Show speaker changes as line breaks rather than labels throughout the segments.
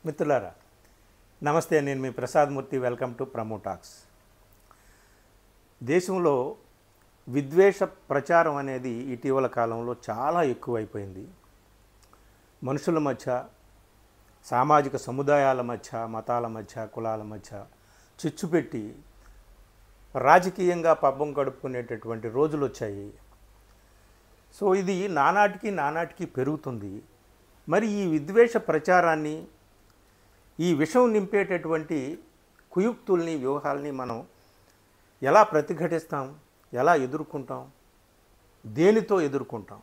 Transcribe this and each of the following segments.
మిత్రులారా నమస్తే, నేను మీ Prasad Murthy. Welcome to promo talks. దేశంలో విద్వేష ప్రచారం అనేది ఇటీవల కాలంలో చాలా ఎక్కువైపోయింది. మనుషుల మధ్య, సామాజిక సముదాయాల మధ్య, మతాల మధ్య, కులాల మధ్య చిచ్చు పెట్టి రాజకీయంగా పబ్బం గడుపుకునేటటువంటి రోజులు వచ్చాయి. సో ఇది నానాటికి పెరుగుతుంది. మరి ఈ విద్వేష ప్రచారాన్ని, ఈ విషం నింపేటటువంటి కుయుక్తుల్ని, వ్యూహాల్ని మనం ఎలా ప్రతిఘటిస్తాం, ఎలా ఎదుర్కొంటాం, దేనితో ఎదుర్కొంటాం?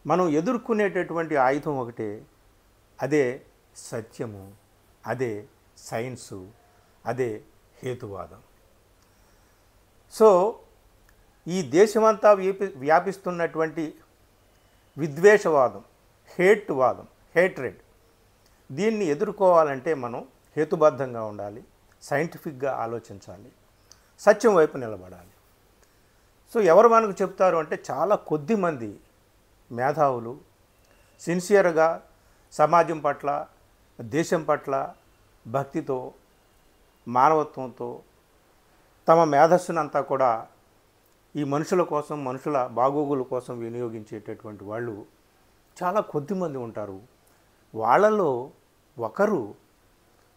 మనం ఎదుర్కొనేటటువంటి ఆయుధం ఒకటే, అదే సత్యము, అదే సైన్సు, అదే హేతువాదం. సో ఈ దేశమంతా వ్యాపిస్తున్నటువంటి విద్వేషవాదం, హేట్రెడ్, దీన్ని ఎదుర్కోవాలంటే మనం హేతుబద్ధంగా ఉండాలి, సైంటిఫిక్గా ఆలోచించాలి, సత్యం వైపు నిలబడాలి. సో ఎవరు మనకు చెప్తారు అంటే చాలా కొద్ది మంది మేధావులు సిన్సియర్గా సమాజం పట్ల, దేశం పట్ల భక్తితో, మానవత్వంతో తమ మేధస్సునంతా కూడా ఈ మనుషుల కోసం, మనుషుల బాగోగుల కోసం వినియోగించేటటువంటి వాళ్ళు చాలా కొద్దిమంది ఉంటారు. వాళ్ళలో ఒకరు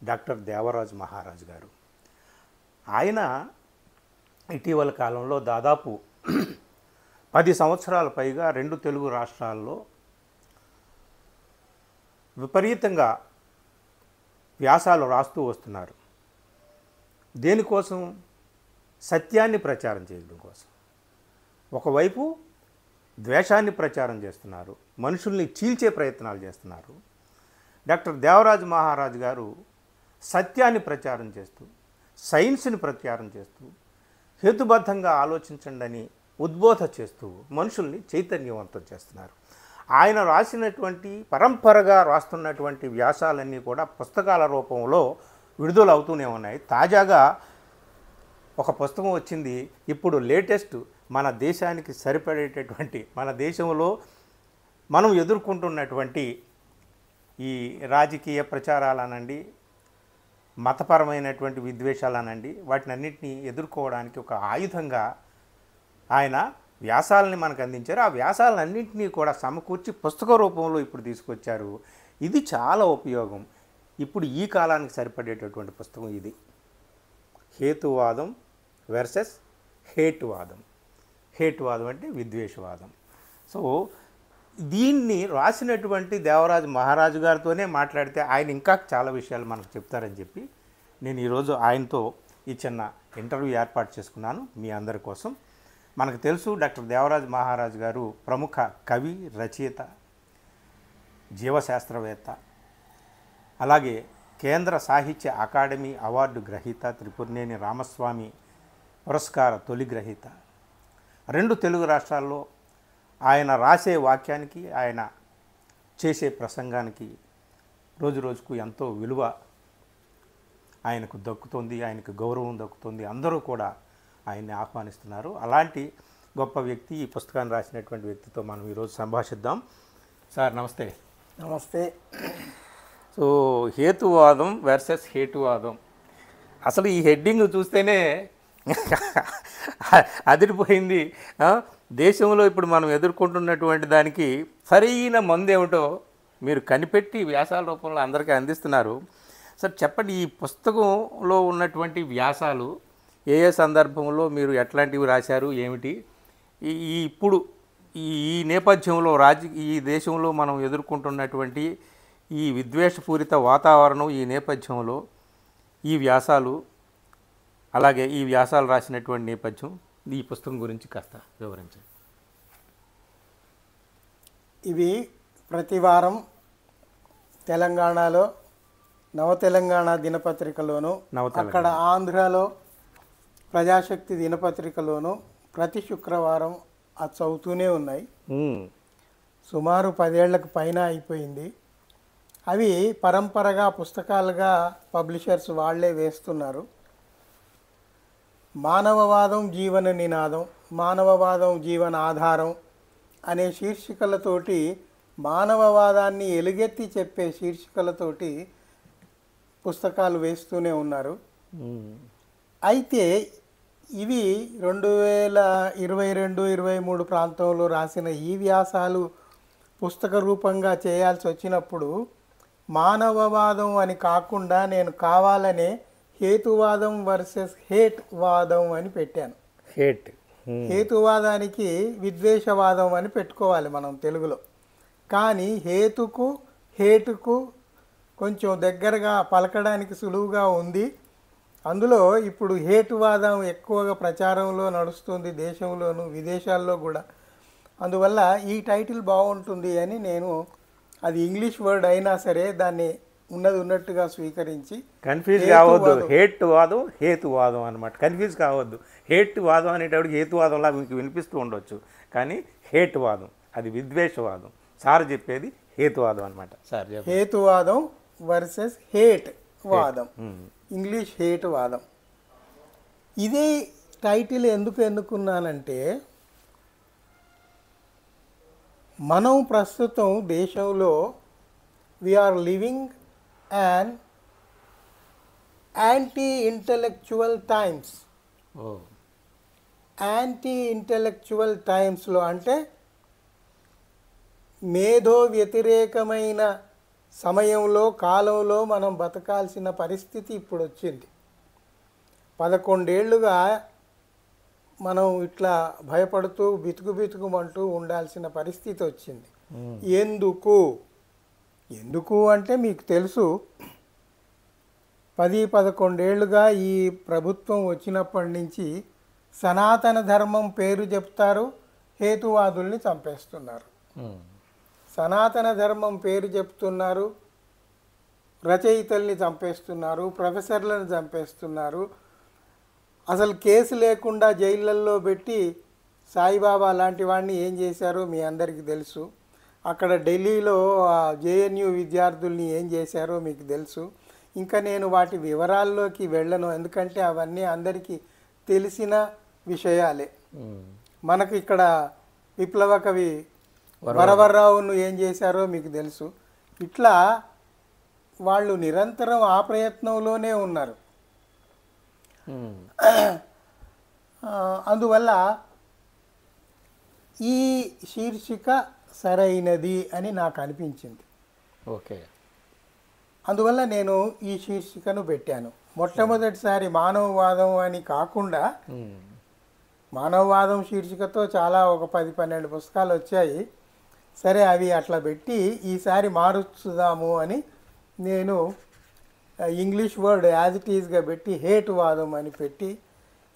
డాక్టర్ దేవరాజ్ మహారాజ్ గారు. ఆయన ఇటీవల కాలంలో దాదాపు 10 సంవత్సరాల పైగా 2 తెలుగు రాష్ట్రాల్లో విపరీతంగా వ్యాసాలు రాస్తూ వస్తున్నారు. దేనికోసం? సత్యాన్ని ప్రచారం చేయడం కోసం. ఒకవైపు ద్వేషాన్ని ప్రచారం చేస్తున్నారు, మనుషుల్ని చీల్చే ప్రయత్నాలు చేస్తున్నారు. డాక్టర్ దేవరాజ్ మహారాజ్ గారు సత్యాన్ని ప్రచారం చేస్తూ, సైన్స్ని ప్రచారం చేస్తూ, హేతుబద్ధంగా ఆలోచించండి అని ఉద్బోధ చేస్తూ మనుషుల్ని చైతన్యవంతం చేస్తున్నారు. ఆయన రాసినటువంటి, పరంపరగా రాస్తున్నటువంటి వ్యాసాలన్నీ కూడా పుస్తకాల రూపంలో విడుదలవుతూనే ఉన్నాయి. తాజాగా ఒక పుస్తకం వచ్చింది. ఇప్పుడు లేటెస్ట్, మన దేశానికి సరిపడేటటువంటి, మన దేశంలో మనం ఎదుర్కొంటున్నటువంటి ఈ రాజకీయ ప్రచారాలనండి, మతపరమైనటువంటి విద్వేషాలనండి, వాటిని అన్నింటినీ ఎదుర్కోవడానికి ఒక ఆయుధంగా ఆయన వ్యాసాలని మనకు అందించారు. ఆ వ్యాసాలన్నింటినీ కూడా సమకూర్చి పుస్తక రూపంలో ఇప్పుడు తీసుకొచ్చారు. ఇది చాలా ఉపయోగం. ఇప్పుడు ఈ కాలానికి సరిపడేటటువంటి పుస్తకం ఇది. హేతువాదం వర్సెస్ హేటువాదం. హేటువాదం అంటే విద్వేషవాదం. సో దీన్ని రాసినటువంటి దేవరాజ్ మహారాజు గారితోనే మాట్లాడితే ఆయన ఇంకా చాలా విషయాలు మనకు చెప్తారని చెప్పి నేను ఈరోజు ఆయనతో ఈ చిన్న ఇంటర్వ్యూ ఏర్పాటు చేసుకున్నాను మీ అందరి కోసం. మనకు తెలుసు, డాక్టర్ దేవరాజ్ మహారాజు గారు ప్రముఖ కవి, రచయిత, జీవశాస్త్రవేత్త, అలాగే కేంద్ర సాహిత్య అకాడమీ అవార్డు గ్రహీత, త్రిపురనేని రామస్వామి పురస్కార తొలి గ్రహీత. 2 తెలుగు రాష్ట్రాల్లో ఆయన రాసే వాక్యానికి, ఆయన చేసే ప్రసంగానికి రోజు రోజుకు ఎంతో విలువ ఆయనకు దక్కుతుంది, ఆయనకు గౌరవం దక్కుతుంది. అందరూ కూడా ఆయన్ని ఆహ్వానిస్తున్నారు. అలాంటి గొప్ప వ్యక్తి, ఈ పుస్తకాన్ని రాసినటువంటి వ్యక్తితో మనం ఈరోజు సంభాషిద్దాం. సార్ నమస్తే.
నమస్తే.
సో హేతువాదం వర్సెస్ హేటువాదం, అసలు ఈ హెడ్డింగ్ చూస్తేనే అదిరిపోయింది. దేశంలో ఇప్పుడు మనం ఎదుర్కొంటున్నటువంటి దానికి సరైన మందు ఏమిటో మీరు కనిపెట్టి వ్యాసాల రూపంలో అందరికీ అందిస్తున్నారు. సార్ చెప్పండి, ఈ పుస్తకంలో ఉన్నటువంటి వ్యాసాలు ఏ సందర్భంలో మీరు ఎట్లాంటివి రాశారు, ఏమిటి? ఇప్పుడు ఈ నేపథ్యంలో ఈ దేశంలో మనం ఎదుర్కొంటున్నటువంటి ఈ విద్వేషపూరిత వాతావరణం, ఈ నేపథ్యంలో ఈ వ్యాసాలు, అలాగే ఈ వ్యాసాలు రాసినటువంటి నేపథ్యం, ఈ పుస్తకం గురించి కాస్త వివరించండి.
ఇవి ప్రతి వారం తెలంగాణలో నవతెలంగాణ దినపత్రికలోను, అక్కడ ఆంధ్రాలో ప్రజాశక్తి దినపత్రికలోను ప్రతి శుక్రవారం అది చదువుతూనే ఉన్నాయి. సుమారు 10 ఏళ్లకు పైన అయిపోయింది. అవి పరంపరగా పుస్తకాలుగా పబ్లిషర్స్ వాళ్లే వేస్తున్నారు. మానవవాదం జీవన నినాదం, మానవవాదం జీవన ఆధారం అనే శీర్షికలతోటి మానవవాదాన్ని ఎలుగెత్తి చెప్పే శీర్షికలతోటి పుస్తకాలు వేస్తూనే ఉన్నారు. అయితే ఇవి 2022-23 ప్రాంతంలో రాసిన ఈ వ్యాసాలు పుస్తక రూపంగా చేయాల్సి వచ్చినప్పుడు మానవవాదం అని కాకుండా నేను కావాలనే హేతువాదం వర్సెస్ హేట్ వాదం అని పెట్టాను. హేతువాదానికి విద్వేషవాదం అని పెట్టుకోవాలి మనం తెలుగులో. కానీ హేటుకు కొంచెం దగ్గరగా పలకడానికి సులువుగా ఉంది. అందులో ఇప్పుడు హేతువాదం ఎక్కువగా ప్రచారంలో నడుస్తుంది, దేశంలోను విదేశాల్లో కూడా. అందువల్ల ఈ టైటిల్ బాగుంటుంది అని నేను, అది ఇంగ్లీష్ వర్డ్ అయినా సరే దాన్ని ఉన్నట్టుగా స్వీకరించి.
కన్ఫ్యూజ్ కావద్దు, హేతువాదం హేతువాదం అనమాట. కన్ఫ్యూజ్ కావద్దు. హేతువాదం అనేటప్పుడు హేతువాదంలా మీకు వినిపిస్తూ ఉండొచ్చు, కానీ హేతువాదం అది విద్వేషవాదం. సార్ చెప్పేది హేతువాదం అనమాట. సార్
హేతువాదం వర్సెస్ హేట్ వాదం, ఇంగ్లీష్ హేట్ వాదం. ఇదే టైటిల్ ఎందుకు ఎన్నుకున్నానంటే, మనం ప్రస్తుతం దేశంలో we are living and anti intellectual times. Anti intellectual టైమ్స్లో అంటే మేధో వ్యతిరేకమైన సమయంలో, కాలంలో మనం బతకాల్సిన పరిస్థితి ఇప్పుడు వచ్చింది. 11 ఏళ్ళుగా మనం ఇట్లా భయపడుతూ బితుకుమంటూ ఉండాల్సిన పరిస్థితి వచ్చింది. ఎందుకు అంటే మీకు తెలుసు, 10-11 ఏళ్ళుగా ఈ ప్రభుత్వం వచ్చినప్పటి నుంచి సనాతన ధర్మం పేరు చెప్తారు, హేతువాదుల్ని చంపేస్తున్నారు. సనాతన ధర్మం పేరు చెప్తున్నారు, రచయితల్ని చంపేస్తున్నారు, ప్రొఫెసర్లను చంపేస్తున్నారు. అసలు కేసు లేకుండా జైళ్ళల్లో పెట్టి సాయిబాబా లాంటి వాడిని ఏం చేశారో మీ అందరికీ తెలుసు. అక్కడ ఢిల్లీలో జేఎన్యూ విద్యార్థుల్ని ఏం చేశారో మీకు తెలుసు. ఇంకా నేను వాటి వివరాల్లోకి వెళ్ళను, ఎందుకంటే అవన్నీ అందరికీ తెలిసిన విషయాలే. మనకు ఇక్కడ విప్లవ కవి వరవర్రావును ఏం చేశారో మీకు తెలుసు. ఇట్లా వాళ్ళు నిరంతరం ఆ ప్రయత్నంలోనే ఉన్నారు. అందువల్ల ఈ శీర్షిక సరైనది అని నాకు అనిపించింది.
ఓకే,
అందువల్ల నేను ఈ శీర్షికను పెట్టాను. మొట్టమొదటిసారి మానవవాదం అని కాకుండా, మానవవాదం శీర్షికతో చాలా ఒక 10-12 పుస్తకాలు వచ్చాయి. సరే, అవి అట్లా పెట్టి ఈసారి మారుచుదాము అని నేను ఇంగ్లీష్ వర్డ్ యాజ్ ఇట్ ఈజ్గా పెట్టి హేతువాదం అని పెట్టి,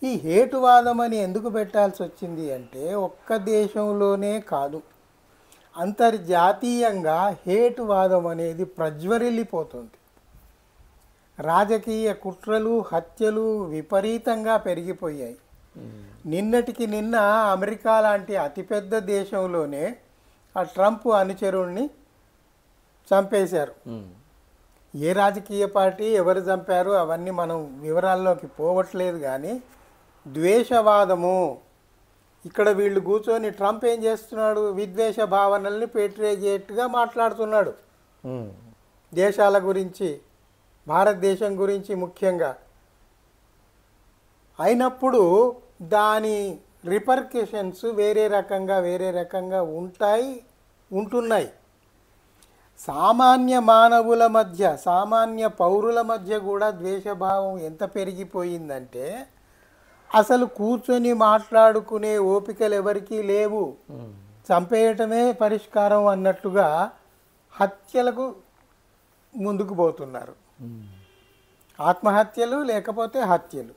ఈ హేతువాదం అని ఎందుకు పెట్టాల్సి వచ్చింది అంటే, ఒక్క దేశంలోనే కాదు, అంతర్జాతీయంగా హేతువాదం అనేది ప్రజ్వరిల్లిపోతుంది. రాజకీయ కుట్రలు, హత్యలు విపరీతంగా పెరిగిపోయాయి. నిన్నటికి నిన్న అమెరికా లాంటి అతిపెద్ద దేశంలోనే ఆ ట్రంప్ అనుచరుణ్ణి చంపేశారు. ఏ రాజకీయ పార్టీ ఎవరు చంపారు అవన్నీ మనం వివరాల్లోకి పోవట్లేదు. కానీ ద్వేషవాదము, ఇక్కడ వీళ్ళు కూర్చొని ట్రంప్ ఏం చేస్తున్నాడు, విద్వేష భావనల్ని పేట్రేగేట్గా మాట్లాడుతున్నాడు. దేశాల గురించి, భారతదేశం గురించి ముఖ్యంగా. అయినప్పుడు దాని రిపర్కషన్స్ వేరే రకంగా ఉంటున్నాయి. సామాన్య మానవుల మధ్య, సామాన్య పౌరుల మధ్య కూడా ద్వేషభావం ఎంత పెరిగిపోయిందంటే, అసలు కూర్చొని మాట్లాడుకునే ఓపికలు ఎవరికీ లేవు. చంపేయటమే పరిష్కారం అన్నట్టుగా హత్యలకు ముందుకు పోతున్నారు. ఆత్మహత్యలు లేకపోతే హత్యలు,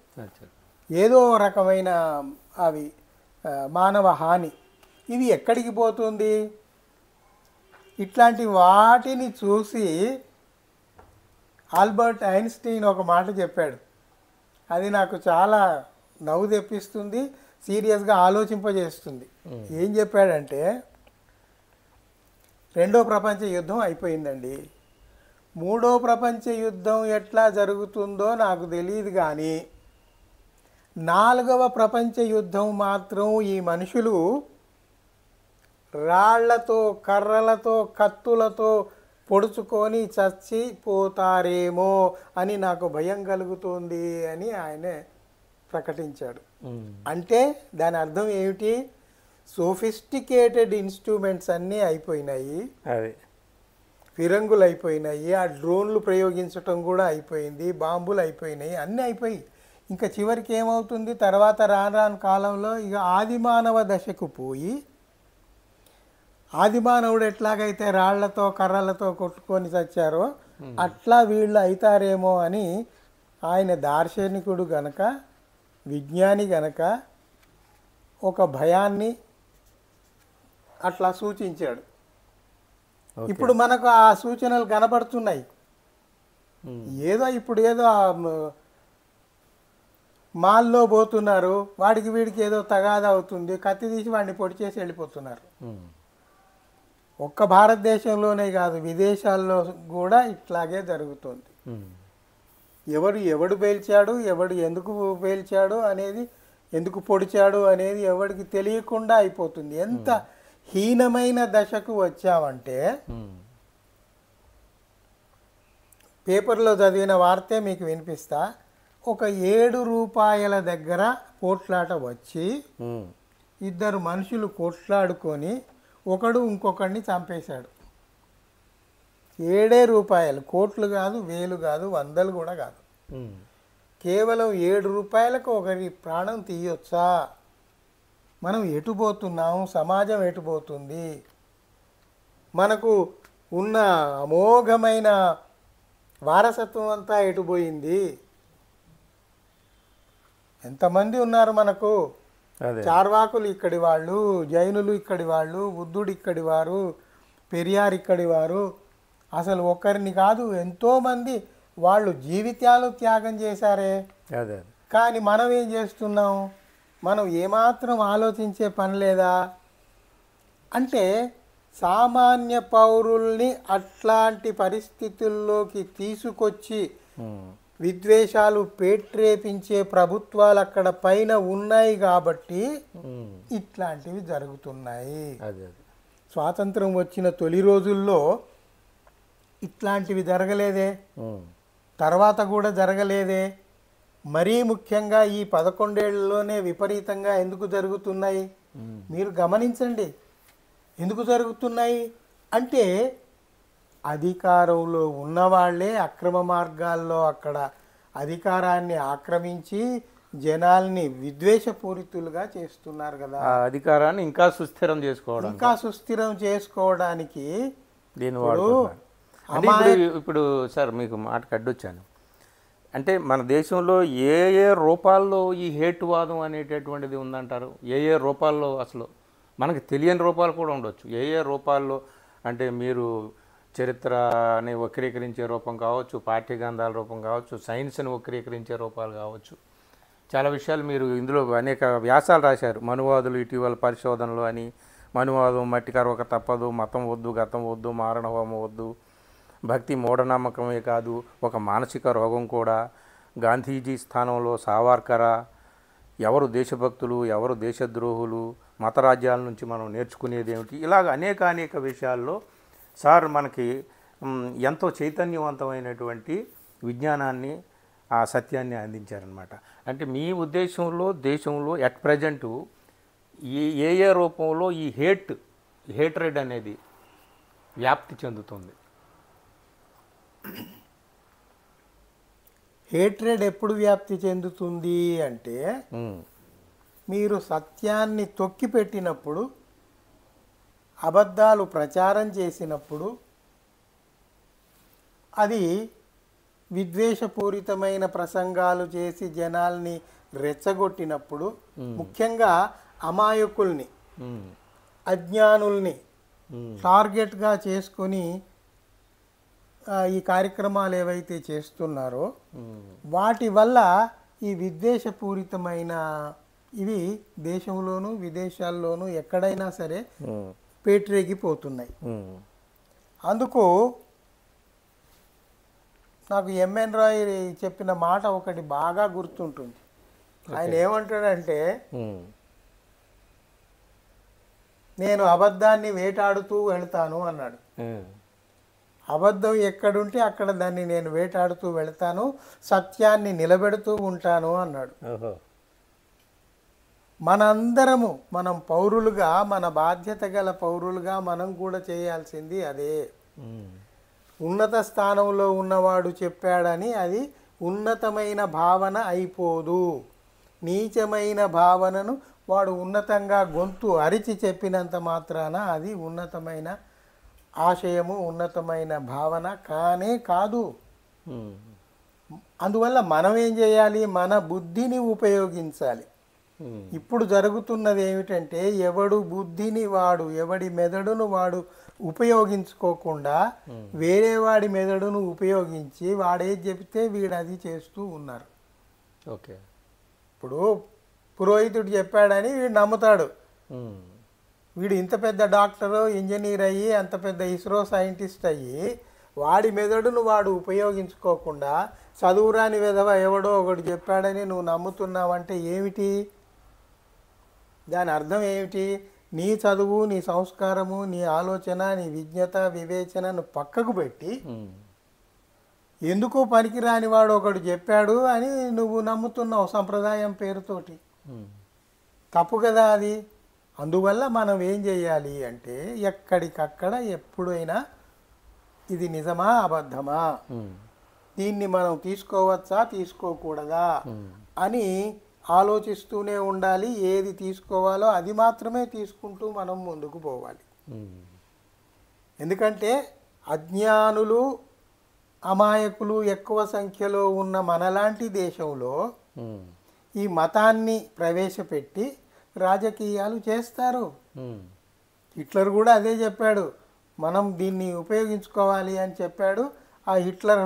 ఏదో రకమైన అవి మానవ హాని. ఇవి ఎక్కడికి పోతుంది? ఇట్లాంటి వాటిని చూసి ఆల్బర్ట్ ఐన్స్టీన్ ఒక మాట చెప్పాడు. అది నాకు చాలా నవ్వు తెప్పిస్తుంది, సీరియస్గా ఆలోచింపజేస్తుంది. ఏం చెప్పాడంటే, 2వ ప్రపంచ యుద్ధం అయిపోయిందండి, 3వ ప్రపంచ యుద్ధం ఎట్లా జరుగుతుందో నాకు తెలియదు, కానీ 4వ ప్రపంచ యుద్ధం మాత్రం ఈ మనుషులు రాళ్లతో కర్రలతో కత్తులతో పొడుచుకొని చచ్చిపోతారేమో అని నాకు భయం కలుగుతోంది అని ఆయన ప్రకటించాడు. అంటే దాని అర్థం ఏమిటి? సోఫిస్టికేటెడ్ ఇన్స్ట్రుమెంట్స్ అన్నీ అయిపోయినాయి,
అది
ఫిరంగులు అయిపోయినాయి, ఆ డ్రోన్లు ప్రయోగించటం కూడా అయిపోయింది, బాంబులు అయిపోయినాయి, అన్నీ అయిపోయి ఇంకా చివరికి ఏమవుతుంది? తర్వాత రాను రాను కాలంలో ఇక ఆదిమానవ దశకు పోయి, ఆదిమానవుడు ఎట్లాగైతే రాళ్లతో కర్రలతో కొట్టుకొని చచ్చారో అట్లా వీళ్ళు అవుతారేమో అని ఆయన దార్శనికుడు గనక, విజ్ఞాని గనక ఒక భయాన్ని అట్లా సూచించాడు. ఇప్పుడు మనకు ఆ సూచనలు కనబడుతున్నాయి. ఏదో మాల్లో పోతున్నారు, వాడికి వీడికి ఏదో తగాదా అవుతుంది, కత్తి తీసి వాడిని పొడి చేసి వెళ్ళిపోతున్నారు. ఒక్క భారతదేశంలోనే కాదు, విదేశాల్లో కూడా ఇట్లాగే జరుగుతుంది. ఎవడు పేల్చాడు, ఎవడు ఎందుకు పేల్చాడు అనేది, ఎందుకు పొడిచాడు అనేది ఎవడికి తెలియకుండా అయిపోతుంది. ఎంత హీనమైన దశకు వచ్చామంటే, పేపర్లో చదివిన వార్తే మీకు వినిపిస్తా. ఒక 7 రూపాయల దగ్గర పోట్లాట వచ్చి ఇద్దరు మనుషులు కొట్లాడుకొని ఒకడు ఇంకొకడిని చంపేశాడు. 7 రూపాయలు, కోట్లు కాదు, వేలు కాదు, వందలు కూడా కాదు, కేవలం 7 రూపాయలకు ఒకరి ప్రాణం తీయొచ్చా? మనం ఎటుపోతున్నాం? సమాజం ఎటుపోతుంది? మనకు ఉన్న అమోఘమైన వారసత్వం అంతా ఎటుపోయింది? ఎంతమంది ఉన్నారు మనకు? చార్వాకులు ఇక్కడి వాళ్ళు, జైనులు ఇక్కడి వాళ్ళు, బుద్ధుడు ఇక్కడి వారు, పెరియార్ ఇక్కడి వారు. అసలు ఒకరిని కాదు, ఎంతోమంది వాళ్ళు జీవితాలు త్యాగం చేశారే. కానీ మనం ఏం చేస్తున్నాం? మనం ఏమాత్రం ఆలోచించే పని లేదా? అంటే సామాన్య పౌరుల్ని అట్లాంటి పరిస్థితుల్లోకి తీసుకొచ్చి విద్వేషాలు పేట్రేపించే ప్రభుత్వాలు అక్కడ పైన ఉన్నాయి కాబట్టి ఇట్లాంటివి జరుగుతున్నాయి. స్వాతంత్రం వచ్చిన తొలి రోజుల్లో ఇట్లాంటివి జరగలేదే, తర్వాత కూడా జరగలేదే. మరీ ముఖ్యంగా ఈ 11 ఏళ్లలోనే విపరీతంగా ఎందుకు జరుగుతున్నాయి? మీరు గమనించండి, ఎందుకు జరుగుతున్నాయి అంటే అధికారంలో ఉన్నవాళ్లే అక్రమ మార్గాల్లో అక్కడ అధికారాన్ని ఆక్రమించి జనాల్ని విద్వేషపూరితులుగా చేస్తున్నారు కదా.
అధికారాన్ని ఇంకా సుస్థిరం
చేసుకోవడానికి
ఇప్పుడు సార్ మీకు మాటకు అడ్డొచ్చాను. అంటే మన దేశంలో ఏ ఏ రూపాల్లో ఈ హేతువాదం అనేటటువంటిది ఉందంటారు? ఏ ఏ రూపాల్లో? అసలు మనకు తెలియని రూపాలు కూడా ఉండొచ్చు. ఏ ఏ రూపాల్లో అంటే మీరు చరిత్రని వక్రీకరించే రూపం కావచ్చు, పాఠ్యగ్రంథాల రూపం కావచ్చు, సైన్స్ని వక్రీకరించే రూపాలు కావచ్చు. చాలా విషయాలు మీరు ఇందులో అనేక వ్యాసాలు రాశారు. మనువాదులు ఇటీవల పరిశోధనలు అని, మనువాదం మట్టి కరవక తప్పదు, మతం వద్దు, గతం వద్దు, మారణ హోమం వద్దు, భక్తి మూఢనమ్మకమే కాదు ఒక మానసిక రోగం కూడా, గాంధీజీ స్థానంలో సావర్కరా, ఎవరు దేశభక్తులు, ఎవరు దేశద్రోహులు, మతరాజ్యాల నుంచి మనం నేర్చుకునేది ఏమిటి, ఇలాగ అనేక విషయాల్లో సార్ మనకి ఎంతో చైతన్యవంతమైనటువంటి విజ్ఞానాన్ని, ఆ సత్యాన్ని అందించారనమాట. అంటే మీ ఉద్దేశంలో దేశంలో ఎట్ ప్రజెంటు ఏ ఏ రూపంలో ఈ హేట్రెడ్ అనేది వ్యాప్తి చెందుతుంది?
హేట్రెడ్ ఎప్పుడు వ్యాప్తి చెందుతుంది అంటే, మీరు సత్యాన్ని తొక్కిపెట్టినప్పుడు, అబద్ధాలు ప్రచారం చేసినప్పుడు, అది విద్వేషపూరితమైన ప్రసంగాలు చేసి జనాల్ని రెచ్చగొట్టినప్పుడు, ముఖ్యంగా అమాయకుల్ని, అజ్ఞానుల్ని టార్గెట్గా చేసుకొని ఈ కార్యక్రమాలు ఏవైతే చేస్తున్నారో వాటి వల్ల ఈ విద్వేషపూరితమైన ఇవి దేశంలోనూ విదేశాల్లోనూ ఎక్కడైనా సరే పేట్రేగిపోతున్నాయి. అందుకు నాకు ఎంఎన్ రాయ్ చెప్పిన మాట ఒకటి బాగా గుర్తుంటుంది. ఆయన ఏమంటాడంటే, నేను అబద్ధాన్ని వేటాడుతూ వెళ్తాను అన్నాడు. అబద్ధం ఎక్కడుంటే అక్కడ దాన్ని నేను వేటాడుతూ వెళ్తాను, సత్యాన్ని నిలబెడుతూ ఉంటాను అన్నాడు. మనందరము మనం పౌరులుగా, మన బాధ్యత గల పౌరులుగా మనం కూడా చేయాల్సింది అదే. ఉన్నత స్థానంలో ఉన్నవాడు చెప్పాడని అది ఉన్నతమైన భావన అయిపోదు. నీచమైన భావనను వాడు ఉన్నతంగా గొంతు అరిచి చెప్పినంత మాత్రాన అది ఉన్నతమైన ఆశయము, ఉన్నతమైన భావన కానే కాదు. అందువల్ల మనం ఏం చేయాలి? మన బుద్ధిని ఉపయోగించాలి. ఇప్పుడు జరుగుతున్నది ఏమిటంటే, ఎవడు బుద్ధిని వాడు, ఎవడి మెదడును వాడు ఉపయోగించుకోకుండా వేరే వాడి మెదడును ఉపయోగించి వాడేది చెబితే వీడు అది చేస్తూ ఉన్నారు.
ఓకే,
ఇప్పుడు పురోహితుడు చెప్పాడని వీడు నమ్ముతాడు. వీడు ఇంత పెద్ద డాక్టరు, ఇంజనీర్ అయ్యి, అంత పెద్ద ఇస్రో సైంటిస్ట్ అయ్యి వాడి మెదడును వాడు ఉపయోగించుకోకుండా చదువురాని విధవ ఎవడో ఒకడు చెప్పాడని నువ్వు నమ్ముతున్నావంటే ఏమిటి? దాని అర్థం ఏమిటి? నీ చదువు, నీ సంస్కారము, నీ ఆలోచన, నీ విజ్ఞత, వివేచనను పక్కకు పెట్టి ఎందుకో పనికిరాని వాడు ఒకడు చెప్పాడు అని నువ్వు నమ్ముతున్నావు సంప్రదాయం పేరుతోటి. తప్పు కదా అది. అందువల్ల మనం ఏం చేయాలి అంటే, ఎక్కడికక్కడ ఎప్పుడైనా ఇది నిజమా అబద్ధమా, దీన్ని మనం తీసుకోవచ్చా తీసుకోకూడదా అని ఆలోచిస్తూనే ఉండాలి. ఏది తీసుకోవాలో అది మాత్రమే తీసుకుంటూ మనం ముందుకు పోవాలి. ఎందుకంటే అజ్ఞానులు, అమాయకులు ఎక్కువ సంఖ్యలో ఉన్న మనలాంటి దేశంలో ఈ మతాన్ని ప్రవేశపెట్టి రాజకీయాలు చేస్తారు. హిట్లర్ కూడా అదే చెప్పాడు, మనం దీన్ని ఉపయోగించుకోవాలి అని చెప్పాడు. ఆ హిట్లర్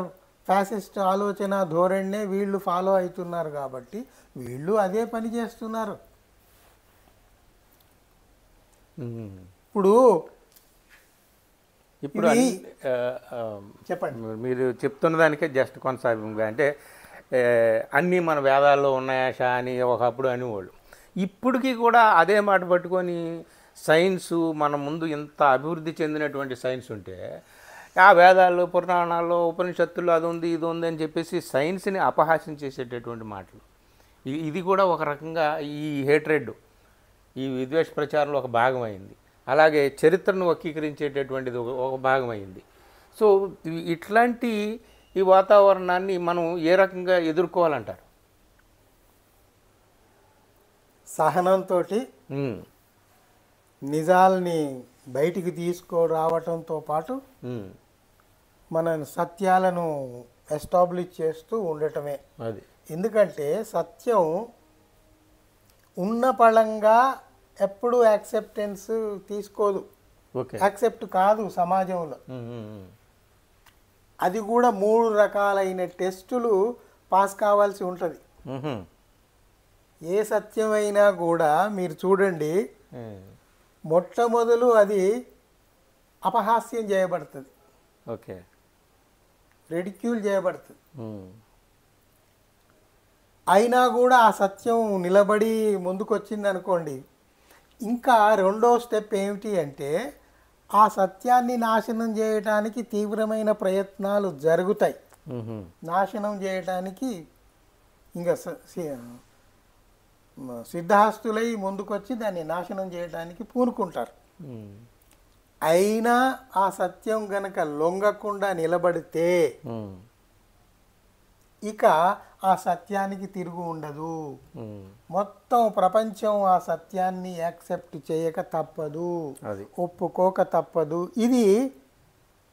ఫ్యాసిస్ట్ ఆలోచన ధోరణినే వీళ్ళు ఫాలో అవుతున్నారు కాబట్టి వీళ్ళు అదే పని చేస్తున్నారు. ఇప్పుడు
చెప్పండి, మీరు చెప్తున్న దానికే జస్ట్ కొనసాగింపుగా అంటే అన్నీ మన వేదాల్లో ఉన్నాయాషా అని ఒకప్పుడు అనేవాళ్ళు. ఇప్పటికీ కూడా అదే మాట పట్టుకొని సైన్సు మన ముందు ఇంత అభివృద్ధి చెందినటువంటి సైన్స్ ఉంటే ఆ వేదాల్లో, పురాణాల్లో, ఉపనిషత్తుల్లో అది ఉంది ఇది ఉంది అని చెప్పేసి సైన్స్ని అపహాస్యం చేసేటటువంటి మాటలు. ఇది కూడా ఒక రకంగా ఈ హేట్రెడ్, ఈ విద్వేష ప్రచారంలో ఒక భాగం అయింది. అలాగే చరిత్రను వక్రీకరించేటటువంటిది ఒక భాగం అయింది. సో ఇట్లాంటి ఈ వాతావరణాన్ని మనం ఏ రకంగా ఎదుర్కోవాలంటారు?
సహనంతో నిజాల్ని బయటికి తీసుకురావటంతో పాటు మన సత్యాలను ఎస్టాబ్లిష్ చేస్తూ ఉండటమే
అది.
ఎందుకంటే సత్యం ఉన్న పళంగా ఎప్పుడు యాక్సెప్టెన్స్ తీసుకోదు, యాక్సెప్ట్ కాదు సమాజంలో. అది కూడా 3 రకాలైన టెస్టులు పాస్ కావాల్సి ఉంటుంది. ఏ సత్యమైనా కూడా మీరు చూడండి, మొట్టమొదలు అది అపహాస్యం చేయబడుతుంది,
ఓకే,
రెడిక్యూల్ చేయబడుతుంది. అయినా కూడా ఆ సత్యం నిలబడి ముందుకొచ్చింది అనుకోండి, ఇంకా రెండో స్టెప్ ఏమిటి అంటే ఆ సత్యాన్ని నాశనం చేయడానికి తీవ్రమైన ప్రయత్నాలు జరుగుతాయి. నాశనం చేయడానికి ఇంకా సిద్ధహస్తులై ముందుకొచ్చి దాన్ని నాశనం చేయడానికి పూనుకుంటారు. అయినా ఆ సత్యం గనక లొంగకుండా నిలబడితే ఇక ఆ సత్యానికి తిరుగు ఉండదు. మొత్తం ప్రపంచం ఆ సత్యాన్ని యాక్సెప్ట్ చేయక తప్పదు, ఒప్పుకోక తప్పదు. ఇది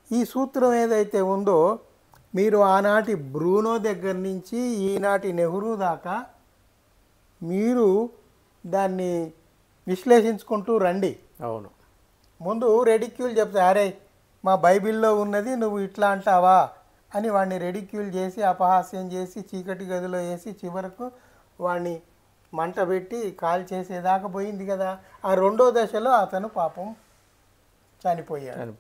ఈ సూత్రం ఏదైతే ఉందో, మీరు ఆనాటి బ్రూనో దగ్గర నుంచి ఈనాటి నెహ్రూ దాకా మీరు దాన్ని విశ్లేషించుకుంటూ రండి.
అవును,
ముందు రెడిక్యూల్ చెప్తా, అరే మా బైబిల్లో ఉన్నది నువ్వు ఇట్లా అంటావా అని వాడిని రెడిక్యూల్ చేసి అపహాస్యం చేసి చీకటి గదిలో వేసి చివరకు వాడిని మంట పెట్టి కాల్ చేసేదాకా పోయింది కదా. ఆ రెండో దశలో అతను పాపం చనిపోయాడు.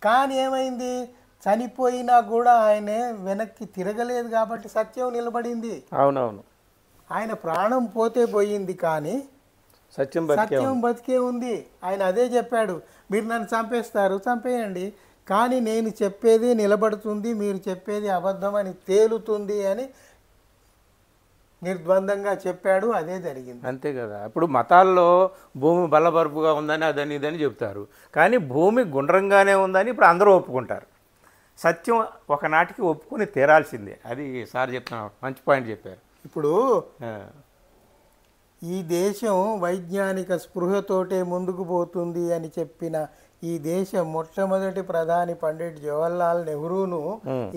కానీ ఏమైంది, చనిపోయినా కూడా ఆయన వెనక్కి తిరగలేదు కాబట్టి సత్యం నిలబడింది.
అవునవును,
ఆయన ప్రాణం పోతే పోయింది కానీ సత్యం బతికే ఉంది. ఆయన అదే చెప్పాడు, మీరు నన్ను చంపేస్తారు, చంపేయండి, కానీ నేను చెప్పేది నిలబడుతుంది, మీరు చెప్పేది అబద్ధం అని తేలుతుంది అని నిర్ద్వందంగా చెప్పాడు. అదే జరిగింది.
అంతే కదా. ఇప్పుడు మతాల్లో భూమి బల్లబరుపుగా ఉందని అదని ఇదని చెప్తారు, కానీ భూమి గుండ్రంగానే ఉందని ఇప్పుడు అందరూ ఒప్పుకుంటారు. సత్యం ఒకనాటికి ఒప్పుకొని తీరాల్సిందే. అది సార్ చెప్తున్నారు, మంచి పాయింట్ చెప్పారు.
ఇప్పుడు ఈ దేశం వైజ్ఞానిక స్పృహతోటే ముందుకు పోతుంది అని చెప్పిన ఈ దేశం మొట్టమొదటి ప్రధాని పండిట్ జవహర్లాల్ నెహ్రూను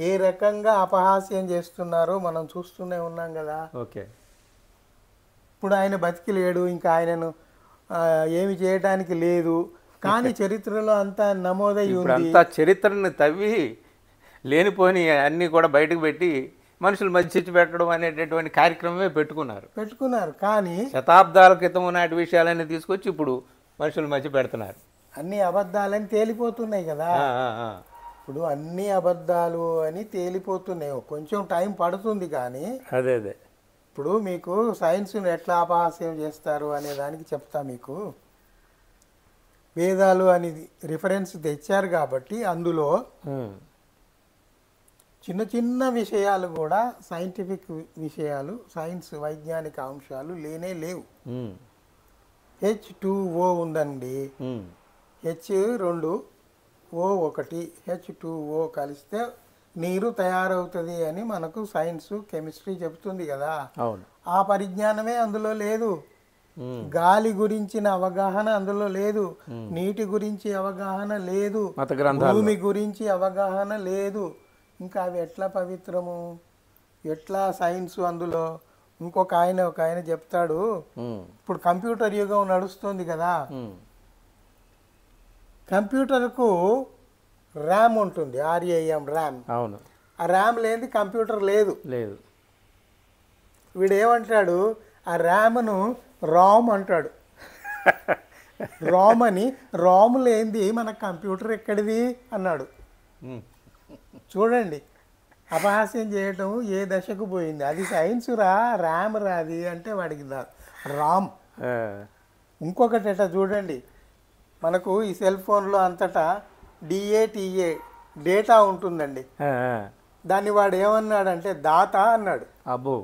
ఏ రకంగా అపహాస్యం చేస్తున్నారో మనం చూస్తూనే ఉన్నాం కదా.
ఓకే,
ఇప్పుడు ఆయన బతికి లేడు, ఇంకా ఆయనను ఏమి చేయడానికి లేదు, కానీ చరిత్రలో అంతా నమోదై ఉంది.
అంతా చరిత్రను తవ్వి లేనిపోని అన్నీ కూడా బయటకు పెట్టి మనుషుల మధ్య చిచ్చు పెట్టడం అనేటటువంటి కార్యక్రమమే పెట్టుకున్నారు.
కానీ
శతాబ్దాల క్రితం నాటి విషయాలన్నీ తీసుకొచ్చి ఇప్పుడు మనుషుల మధ్య పెడుతున్నారు.
అన్ని అబద్ధాలని తేలిపోతున్నాయి కదా. ఇప్పుడు అన్ని అబద్ధాలు అని తేలిపోతున్నాయి. కొంచెం టైం పడుతుంది, కానీ
అదే
ఇప్పుడు మీకు సైన్స్ను ఎట్లా అపహాస్యం చేస్తారు అనే దానికి చెప్తా. మీకు వేదాలు అని రిఫరెన్స్ తెచ్చారు కాబట్టి అందులో చిన్న చిన్న విషయాలు కూడా సైంటిఫిక్ విషయాలు, సైన్స్ వైజ్ఞానిక అంశాలు లేవు. H2O ఉందండి, H2O1 H2O కలిస్తే నీరు తయారవుతుంది అని మనకు సైన్స్ కెమిస్ట్రీ చెబుతుంది కదా. ఆ పరిజ్ఞానమే అందులో లేదు. గాలి గురించిన అవగాహన అందులో లేదు, నీటి గురించి అవగాహన లేదు, భూమి గురించి అవగాహన లేదు. ఇంకా అవి ఎట్లా పవిత్రము, ఎట్లా సైన్స్ అందులో? ఒక ఆయన చెప్తాడు, ఇప్పుడు కంప్యూటర్ యుగం నడుస్తుంది కదా, కంప్యూటర్కు ర్యామ్ ఉంటుంది, RAM ర్యామ్.
అవును,
ఆ ర్యామ్ లేనిది కంప్యూటర్ లేదు. వీడు ఏమంటాడు, ఆ ర్యామ్ను రామ్ అంటాడు. రామ్ లేనిది మన కంప్యూటర్ ఎక్కడిది అన్నాడు. చూడండి, అపహాస్యం చేయటం ఏ దశకు పోయింది. అది సైన్స్ ర్యామ్ రాది అంటే వాడికి రామ్. ఇంకొకటి చూడండి, మనకు ఈ సెల్ ఫోన్లో అంతటా DATA డేటా ఉంటుందండి. దాన్ని వాడు ఏమన్నాడంటే దాత అన్నాడు.
అబ్బో,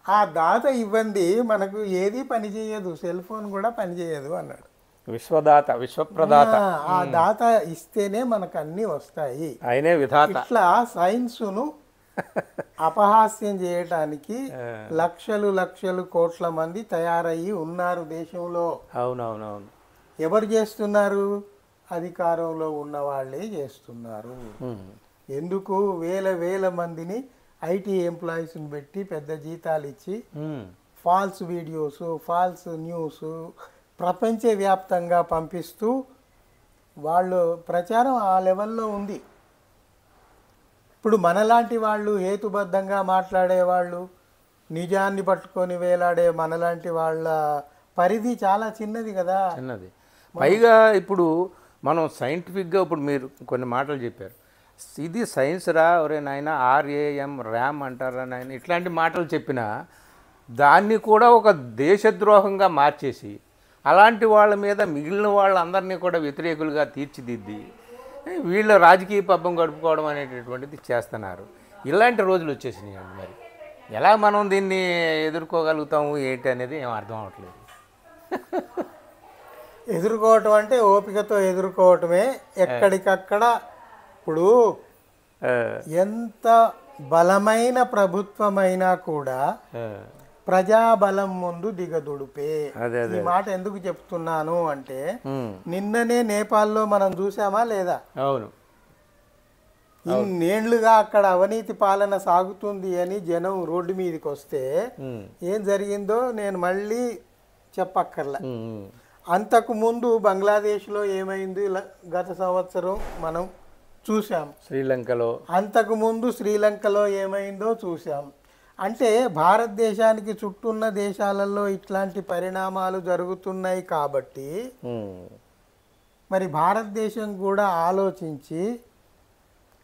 ఆ దాత ఇవ్వండి మనకు ఏది పనిచేయదు, సెల్ ఫోన్ కూడా పనిచేయదు అన్నాడు.
విశ్వప్రదాత.
ఆ దాత ఇస్తేనే మనకు అన్ని వస్తాయి.
ఆయనే విధాత.
ఇట్లా సైన్స్ను అపహాస్యం చేయటానికి లక్షలు కోట్ల మంది తయారయ్యి ఉన్నారు దేశంలో.
అవునవునవును.
ఎవరు చేస్తున్నారు? అధికారంలో ఉన్న వాళ్ళే చేస్తున్నారు. ఎందుకు? వేల మందిని IT ఎంప్లాయీస్ని పెట్టి పెద్ద జీతాలు ఇచ్చి ఫాల్స్ వీడియోస్, ఫాల్స్ న్యూస్ ప్రపంచవ్యాప్తంగా పంపిస్తూ వాళ్ళు ప్రచారం ఆ లెవెల్లో ఉంది. ఇప్పుడు మనలాంటి వాళ్ళు హేతుబద్ధంగా మాట్లాడేవాళ్ళు, నిజాన్ని పట్టుకొని వేలాడే మనలాంటి వాళ్ళ పరిధి చాలా చిన్నది కదా.
పైగా ఇప్పుడు మనం సైంటిఫిక్గా ఇప్పుడు మీరు కొన్ని మాటలు చెప్పారు, ఇది సైన్స్ రా ఒరే నాయన, RAM ర్యామ్ అంటారా నాయన, ఇట్లాంటి మాటలు చెప్పినా దాన్ని కూడా ఒక దేశద్రోహంగా మార్చేసి అలాంటి వాళ్ళ మీద మిగిలిన వాళ్ళందరినీ కూడా వ్యతిరేకులుగా తీర్చిదిద్ది వీళ్ళ రాజకీయ పబ్బం గడుపుకోవడం అనేటటువంటిది చేస్తున్నారు. ఇలాంటి రోజులు వచ్చేసినాయండి. మరి ఎలా మనం దీన్ని ఎదుర్కోగలుగుతాము ఏంటి అనేది ఏం అర్థం అవ్వట్లేదు.
ఎదుర్కోవటం అంటే ఓపికతో ఎదుర్కోవటమే. ఎక్కడికక్కడ ఇప్పుడు ఎంత బలమైన ప్రభుత్వమైనా కూడా ప్రజాబలం ముందు దిగదుడిపే. ఈ మాట ఎందుకు చెప్తున్నాను అంటే, నిన్ననే నేపాల్లో మనం చూసామా లేదా?
అవును,
ఇన్నేళ్లుగా అక్కడ అవినీతి పాలన సాగుతుంది అని జనం రోడ్డు మీదకి వస్తే ఏం జరిగిందో నేను మళ్ళీ చెప్పక్కర్లా. అంతకు ముందు బంగ్లాదేశ్లో ఏమైంది గత సంవత్సరం మనం చూసాం.
శ్రీలంకలో
అంతకు ముందు శ్రీలంకలో ఏమైందో చూసాం. అంటే భారతదేశానికి చుట్టూన్న దేశాలలో ఇట్లాంటి పరిణామాలు జరుగుతున్నాయి కాబట్టి మరి భారతదేశం కూడా ఆలోచించి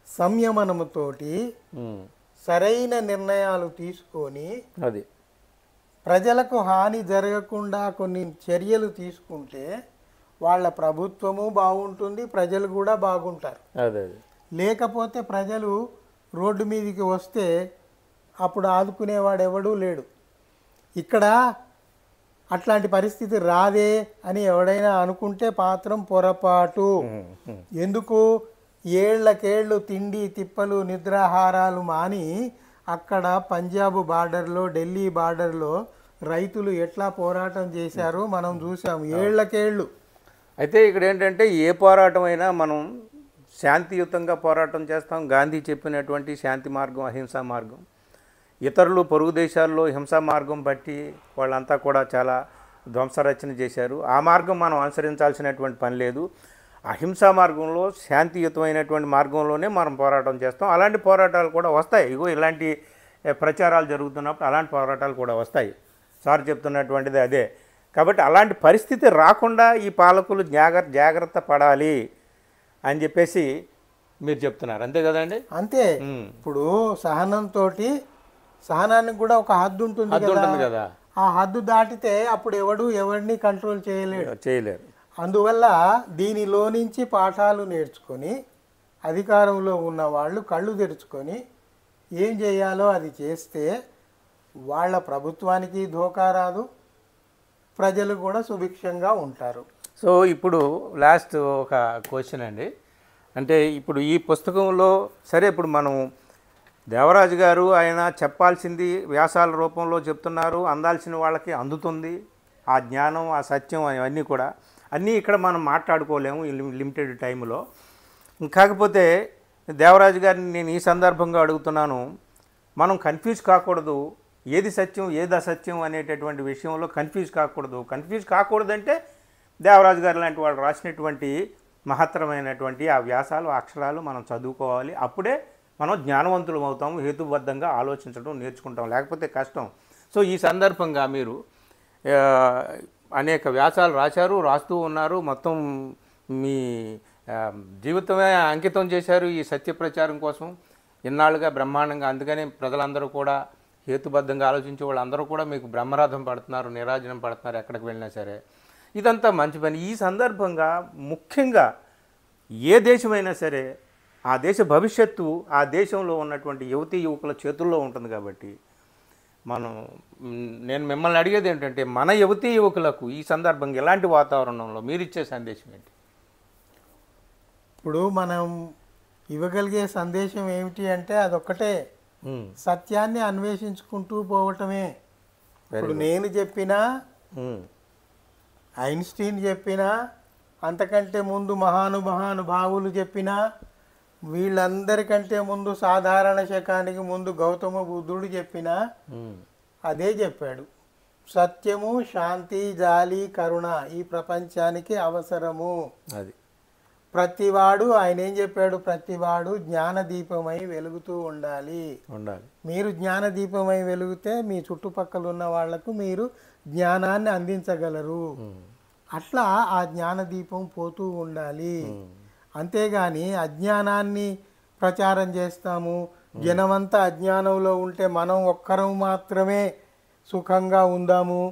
సంయమనముతోటి సరైన నిర్ణయాలు తీసుకొని ప్రజలకు హాని జరగకుండా కొన్ని చర్యలు తీసుకుంటే వాళ్ళ ప్రభుత్వము బాగుంటుంది, ప్రజలు కూడా బాగుంటారు.
అదే
లేకపోతే ప్రజలు రోడ్డు మీదకి వస్తే అప్పుడు ఆదుకునేవాడు ఎవడూ లేడు. ఇక్కడ అట్లాంటి పరిస్థితి రాదే అని ఎవడైనా అనుకుంటే మాత్రం పొరపాటు. ఎందుకు? ఏళ్లకేళ్ళు తిండి తిప్పలు నిద్రాహారాలు మాని అక్కడ పంజాబ్ బార్డర్లో, ఢిల్లీ బార్డర్లో రైతులు ఎట్లా పోరాటం చేశారో మనం చూసాం ఏళ్లకేళ్ళు.
అయితే ఇక్కడ ఏంటంటే ఏ పోరాటం అయినా మనం శాంతియుతంగా పోరాటం చేస్తాం. గాంధీ చెప్పినటువంటి శాంతి మార్గం, అహింసా మార్గం. ఇతరులు పొరుగు దేశాల్లో హింసా మార్గం బట్టి వాళ్ళంతా కూడా చాలా ధ్వంసరచన చేశారు. ఆ మార్గం మనం అనుసరించాల్సినటువంటి పని లేదు. అహింసా మార్గంలో, శాంతియుతమైనటువంటి మార్గంలోనే మనం పోరాటం చేస్తాం. అలాంటి పోరాటాలు కూడా వస్తాయి. ఇగో ఇలాంటి ప్రచారాలు జరుగుతున్నప్పుడు అలాంటి పోరాటాలు కూడా వస్తాయి. సార్ చెప్తున్నటువంటిది అదే. కాబట్టి అలాంటి పరిస్థితి రాకుండా ఈ పాలకులు జాగ్రత్త పడాలి అని చెప్పేసి మీరు చెప్తున్నారు. అంతే కదండి?
అంతే. ఇప్పుడు సహనానికి కూడా ఒక హద్దు ఉంటుంది
కదా.
ఆ హద్దు దాటితే అప్పుడు ఎవరిని కంట్రోల్ చేయలేరు. అందువల్ల దీనిలో నుంచి పాఠాలు నేర్చుకొని అధికారంలో ఉన్న వాళ్ళు కళ్ళు తెరుచుకొని ఏం చేయాలో అది చేస్తే వాళ్ళ ప్రభుత్వానికి ధోకా రాదు, ప్రజలు కూడా సుభిక్షంగా ఉంటారు.
సో ఇప్పుడు లాస్ట్ ఒక క్వశ్చన్ అండి. అంటే ఇప్పుడు ఈ పుస్తకంలో సరే ఇప్పుడు మనం దేవరాజు గారు ఆయన చెప్పాల్సింది వ్యాసాల రూపంలో చెప్తున్నారు, అందాల్సిన వాళ్ళకి అందుతుంది. ఆ జ్ఞానం, ఆ సత్యం అవన్నీ కూడా అన్నీ ఇక్కడ మనం మాట్లాడుకోలేము ఈ లిమిటెడ్ టైంలో. కాకపోతే దేవరాజు గారిని నేను ఈ సందర్భంగా అడుగుతున్నాను, మనం కన్ఫ్యూజ్ కాకూడదు. ఏది సత్యం ఏది అసత్యం అనేటటువంటి విషయంలో కన్ఫ్యూజ్ కాకూడదంటే దేవరాజు గారు లాంటి వాళ్ళు రాసినటువంటి మహత్తరమైనటువంటి ఆ వ్యాసాలు, అక్షరాలు మనం చదువుకోవాలి. అప్పుడే మనం జ్ఞానవంతులం అవుతాము, హేతుబద్ధంగా ఆలోచించడం నేర్చుకుంటాం, లేకపోతే కష్టం. సో ఈ సందర్భంగా మీరు అనేక వ్యాసాలు రాస్తూ ఉన్నారు. మొత్తం మీ జీవితమే అంకితం చేశారు ఈ సత్య ప్రచారం కోసం ఇన్నాళ్ళుగా బ్రహ్మాండంగా. అందుకని ప్రజలందరూ కూడా హేతుబద్ధంగా ఆలోచించే వాళ్ళందరూ కూడా మీకు బ్రహ్మరథం పడుతున్నారు, నీరాజనం పడుతున్నారు ఎక్కడికి వెళ్ళినా సరే. ఇదంతా మంచి పని. ఈ సందర్భంగా ముఖ్యంగా ఏ దేశమైనా సరే ఆ దేశ భవిష్యత్తు ఆ దేశంలో ఉన్నటువంటి యువతీ యువకుల చేతుల్లో ఉంటుంది. కాబట్టి నేను మిమ్మల్ని అడిగేది ఏంటంటే మన యువతీ యువకులకు ఈ సందర్భంగా ఎలాంటి వాతావరణంలో మీరు ఇచ్చే సందేశం ఏంటి?
ఇప్పుడు మనం ఇవ్వగలిగే సందేశం ఏమిటి అంటే అదొక్కటే, సత్యాన్ని అన్వేషించుకుంటూ పోవటమే. ఇప్పుడు నేను చెప్పినా, ఐన్స్టీన్ చెప్పినా, అంతకంటే ముందు మహానుభావులు చెప్పినా, వీళ్ళందరికంటే ముందు సాధారణ శకానికి ముందు గౌతమ బుద్ధుడు చెప్పినా అదే చెప్పాడు. సత్యము, శాంతి, జాలి, కరుణ ఈ ప్రపంచానికి అవసరము. అది ప్రతివాడు ఆయన ఏం చెప్పాడు? ప్రతివాడు జ్ఞానదీపమై వెలుగుతూ ఉండాలి. మీరు జ్ఞానదీపమై వెలుగుతే మీ చుట్టుపక్కల ఉన్న వాళ్లకు మీరు జ్ఞానాన్ని అందించగలరు. అట్లా ఆ జ్ఞానదీపం పోతూ ఉండాలి. అంతేగాని అజ్ఞానాన్ని ప్రచారం చేస్తాము, జనమంతా అజ్ఞానంలో ఉంటే మనం ఒక్కరం మాత్రమే సుఖంగా ఉందాము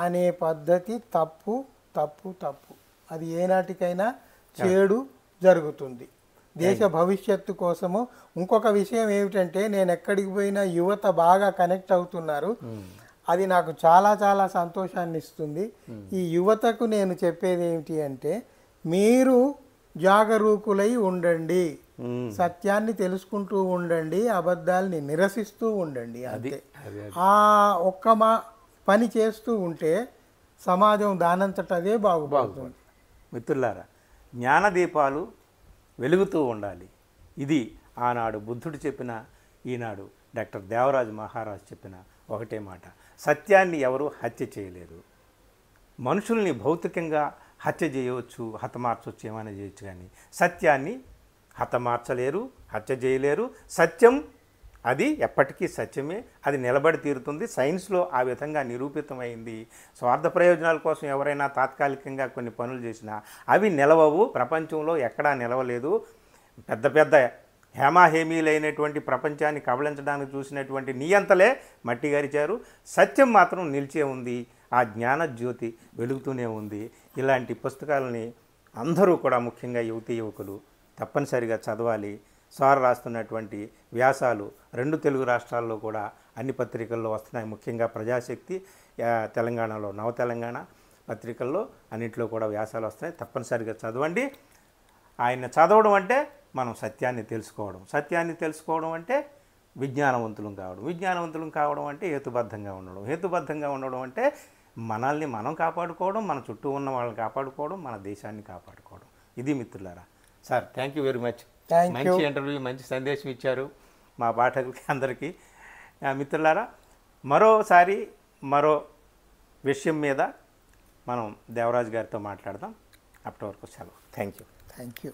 అనే పద్ధతి తప్పు తప్పు తప్పు. అది ఏనాటికైనా చెడు జరుగుతుంది దేశ భవిష్యత్తు కోసము. ఇంకొక విషయం ఏమిటంటే, నేను ఎక్కడికి పోయినా యువత బాగా కనెక్ట్ అవుతున్నారు. అది నాకు చాలా చాలా సంతోషాన్ని ఇస్తుంది. ఈ యువతకు నేను చెప్పేది ఏమిటి అంటే, మీరు జాగరూకులై ఉండండి, సత్యాన్ని తెలుసుకుంటూ ఉండండి, అబద్ధాలని నిరసిస్తూ ఉండండి. అంతే. ఆ ఒక్క పని చేస్తూ ఉంటే సమాజం దానంతటదే బాగుపడుతుంది.
మిత్రులారా, జ్ఞానదీపాలు వెలుగుతూ ఉండాలి. ఇది ఆనాడు బుద్ధుడు చెప్పిన, ఈనాడు డాక్టర్ దేవరాజు మహారాజ్ చెప్పిన ఒకటే మాట. సత్యాన్ని ఎవరు హత్య చేయలేరు. మనుషుల్ని భౌతికంగా హత్య చేయవచ్చు, హతమార్చవచ్చు, ఏమైనా చేయొచ్చు, కానీ సత్యాన్ని హతమార్చలేరు, హత్య చేయలేరు. సత్యం అది ఎప్పటికీ సత్యమే, అది నిలబడి తీరుతుంది. సైన్స్లో ఆ విధంగా నిరూపితమైంది. స్వార్థ ప్రయోజనాల కోసం ఎవరైనా తాత్కాలికంగా కొన్ని పనులు చేసినా అవి నిలవవు. ప్రపంచంలో ఎక్కడా నిలవలేదు. పెద్ద పెద్ద హేమాహేమీలైనటువంటి ప్రపంచాన్ని కబళించడానికి చూసినటువంటి నియంతలే మట్టి గరిచారు. సత్యం మాత్రం నిలిచే ఉంది, ఆ జ్ఞాన జ్యోతి వెలుగుతూనే ఉంది. ఇలాంటి పుస్తకాలని అందరూ కూడా, ముఖ్యంగా యువతీ యువకులు తప్పనిసరిగా చదవాలి. సార్ రాస్తున్నటువంటి వ్యాసాలు 2 తెలుగు రాష్ట్రాల్లో కూడా అన్ని పత్రికల్లో వస్తున్నాయి. ముఖ్యంగా ప్రజాశక్తి, తెలంగాణలో నవ తెలంగాణ పత్రికల్లో అన్నింటిలో కూడా వ్యాసాలు వస్తున్నాయి. తప్పనిసరిగా చదవండి. ఆయన చదవడం అంటే మనం సత్యాన్ని తెలుసుకోవడం, సత్యాన్ని తెలుసుకోవడం అంటే విజ్ఞానవంతులం కావడం, విజ్ఞానవంతులం కావడం అంటే హేతుబద్ధంగా ఉండడం, హేతుబద్ధంగా ఉండడం అంటే మనల్ని మనం కాపాడుకోవడం, మన చుట్టూ ఉన్న వాళ్ళని కాపాడుకోవడం, మన దేశాన్ని కాపాడుకోవడం. ఇది మిత్రులారా. Sir thank you very much. మంచి ఇంటర్వ్యూ, మంచి సందేశం ఇచ్చారు మా పాఠకులకి అందరికీ. మిత్రులారా, మరోసారి మరో విషయం మీద మనం దేవరాజు గారితో మాట్లాడదాం. అప్పటి వరకు సెలవు. Thank you.